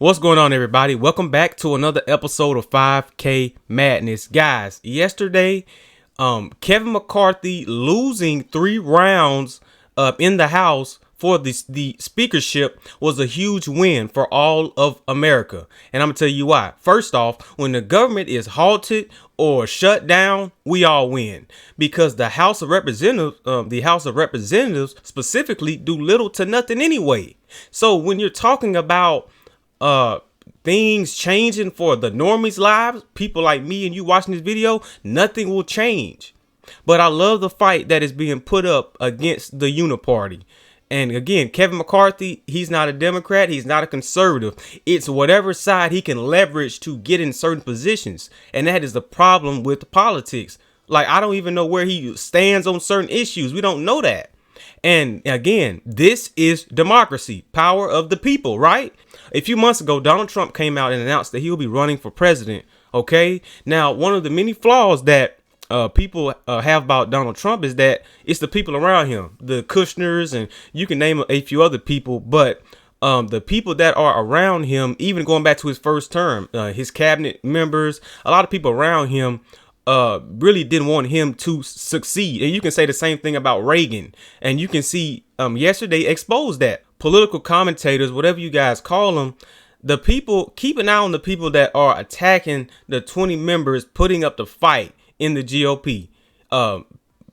What's going on, everybody? Welcome back to another episode of 5K Madness. Guys, yesterday, Kevin McCarthy losing 3 rounds in the House for the speakership was a huge win for all of America. And I'm going to tell you why. First off, when the government is halted or shut down, we all win. Because the House of Representatives specifically do little to nothing anyway. So when you're talking about things changing for the normies' lives, people like me and you watching this video, nothing will change. But I love the fight that is being put up against the uniparty. And again, Kevin McCarthy, he's not a Democrat, he's not a conservative. It's whatever side he can leverage to get in certain positions. And that is the problem with politics. Like, I don't even know where he stands on certain issues. We don't know that. And again, this is democracy, power of the people, right? A few months ago, Donald Trump came out and announced that he'll be running for president. OK, now, one of the many flaws that people have about Donald Trump is that it's the people around him, the Kushners, and you can name a few other people. But the people that are around him, even going back to his first term, his cabinet members, a lot of people around him really didn't want him to succeed. And you can say the same thing about Reagan. And you can see yesterday exposed that political commentators, whatever you guys call them, the people, keep an eye on the people that are attacking the 20 members putting up the fight in the GOP.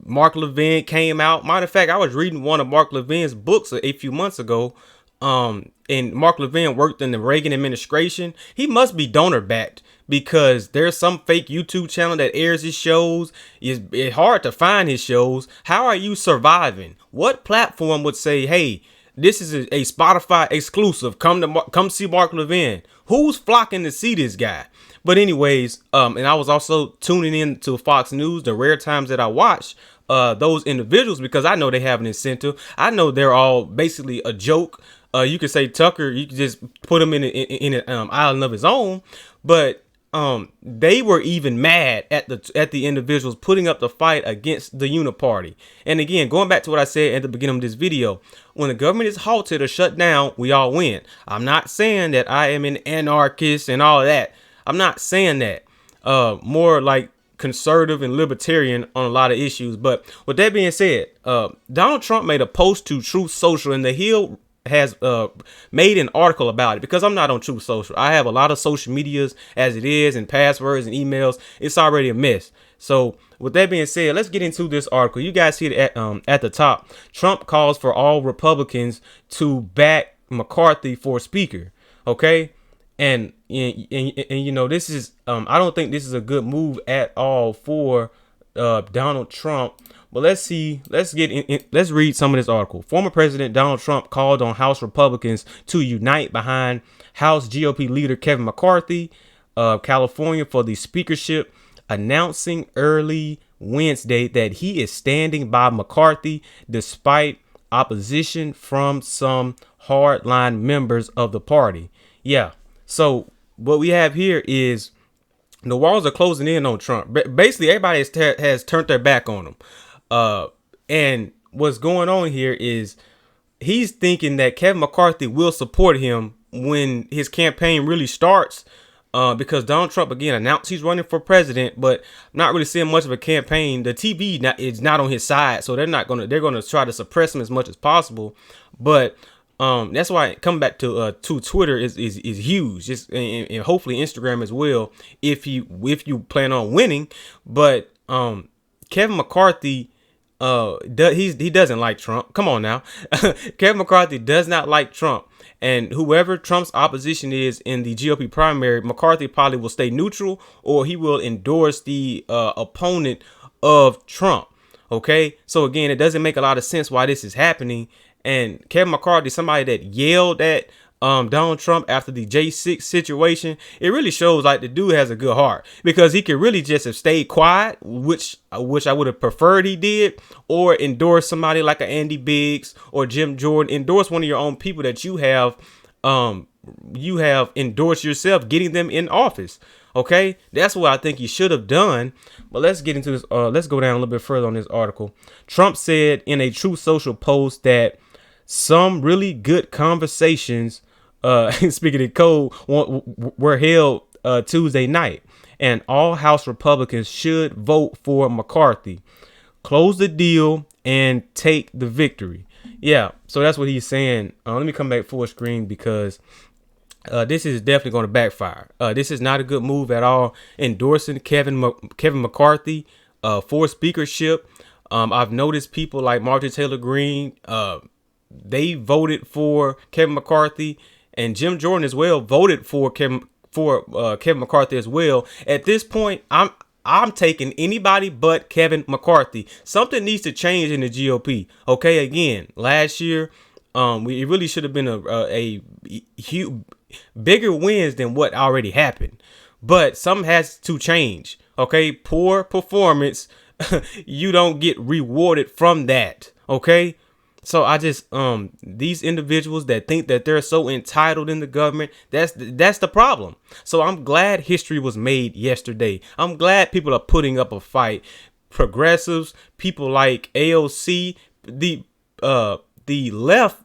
Mark Levin came out. Matter of fact, I was reading one of Mark Levin's books a few months ago. And Mark Levin worked in the Reagan administration. He must be donor backed, because there's some fake YouTube channel that airs his shows. It's hard to find his shows. How are you surviving? What platform would say, hey, this is a Spotify exclusive, come see Mark Levin? Who's flocking to see this guy? But anyways, and I was also tuning in to Fox News, the rare times that I watch those individuals, because I know they have an incentive. I know they're all basically a joke. You could say Tucker, you could just put him in an island of his own. But they were even mad at the individuals putting up the fight against the uniparty. And again, going back to what I said at the beginning of this video, when the government is halted or shut down, we all win. I'm not saying that I am an anarchist and all of that. I'm not saying that. More like conservative and libertarian on a lot of issues. But with that being said, Donald Trump made a post to Truth Social, and The Hill has made an article about it, because I'm not on Truth Social. I have a lot of social medias as it is, and passwords and emails. It's already a mess. So with that being said, let's get into this article. You guys see it at the top. Trump calls for all Republicans to back McCarthy for speaker. OK, and you know, this is I don't think this is a good move at all for Donald Trump. But let's read some of this article. Former President Donald Trump called on House Republicans to unite behind House GOP leader Kevin McCarthy of California for the speakership, announcing early Wednesday that he is standing by McCarthy despite opposition from some hardline members of the party. Yeah. So what we have here is the walls are closing in on Trump. Basically, everybody has turned their back on him. And what's going on here is he's thinking that Kevin McCarthy will support him when his campaign really starts, because Donald Trump, again, announced he's running for president, but not really seeing much of a campaign. The TV is not on his side, so they're going to try to suppress him as much as possible. But that's why coming back to Twitter is huge. And hopefully Instagram as well, if you plan on winning. But Kevin McCarthy, he doesn't like Trump. Come on now. Kevin McCarthy does not like Trump, and whoever Trump's opposition is in the GOP primary, McCarthy probably will stay neutral, or he will endorse the opponent of Trump. Okay, so again, it doesn't make a lot of sense why this is happening. And Kevin McCarthy, somebody that yelled at Donald Trump after the J6 situation, it really shows like the dude has a good heart, because he could really just have stayed quiet, which I would have preferred he did, or endorse somebody like a Andy Biggs or Jim Jordan. Endorse one of your own people that you have endorsed yourself, getting them in office. OK, that's what I think he should have done. But let's get into this. Let's go down a little bit further on this article. Trump said in a Truth Social post that some really good conversations speaking in code, were held Tuesday night, and all House Republicans should vote for McCarthy, close the deal, and take the victory. Yeah, so that's what he's saying. Let me come back full screen because this is definitely going to backfire. This is not a good move at all. Endorsing Kevin McCarthy for speakership. I've noticed people like Marjorie Taylor Greene, they voted for Kevin McCarthy, and Jim Jordan as well voted for Kevin McCarthy as well. At this point, I'm taking anybody but Kevin McCarthy. Something needs to change in the GOP. Okay, again, last year, it really should have been a huge, bigger wins than what already happened. But something has to change. Okay, poor performance, you don't get rewarded from that. Okay. So I just these individuals that think that they're so entitled in the government, that's the problem. So I'm glad history was made yesterday. I'm glad people are putting up a fight. Progressives, people like AOC, the left,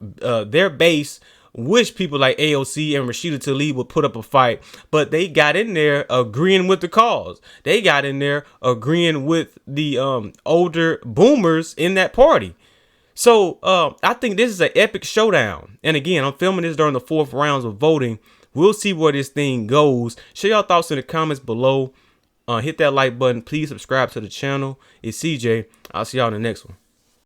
their base wish people like AOC and Rashida Tlaib would put up a fight, but they got in there agreeing with the cause. They got in there agreeing with the older boomers in that party. So I think this is an epic showdown. And again, I'm filming this during the 4th rounds of voting. We'll see where this thing goes. Share your thoughts in the comments below. Hit that like button. Please subscribe to the channel. It's CJ. I'll see y'all in the next one.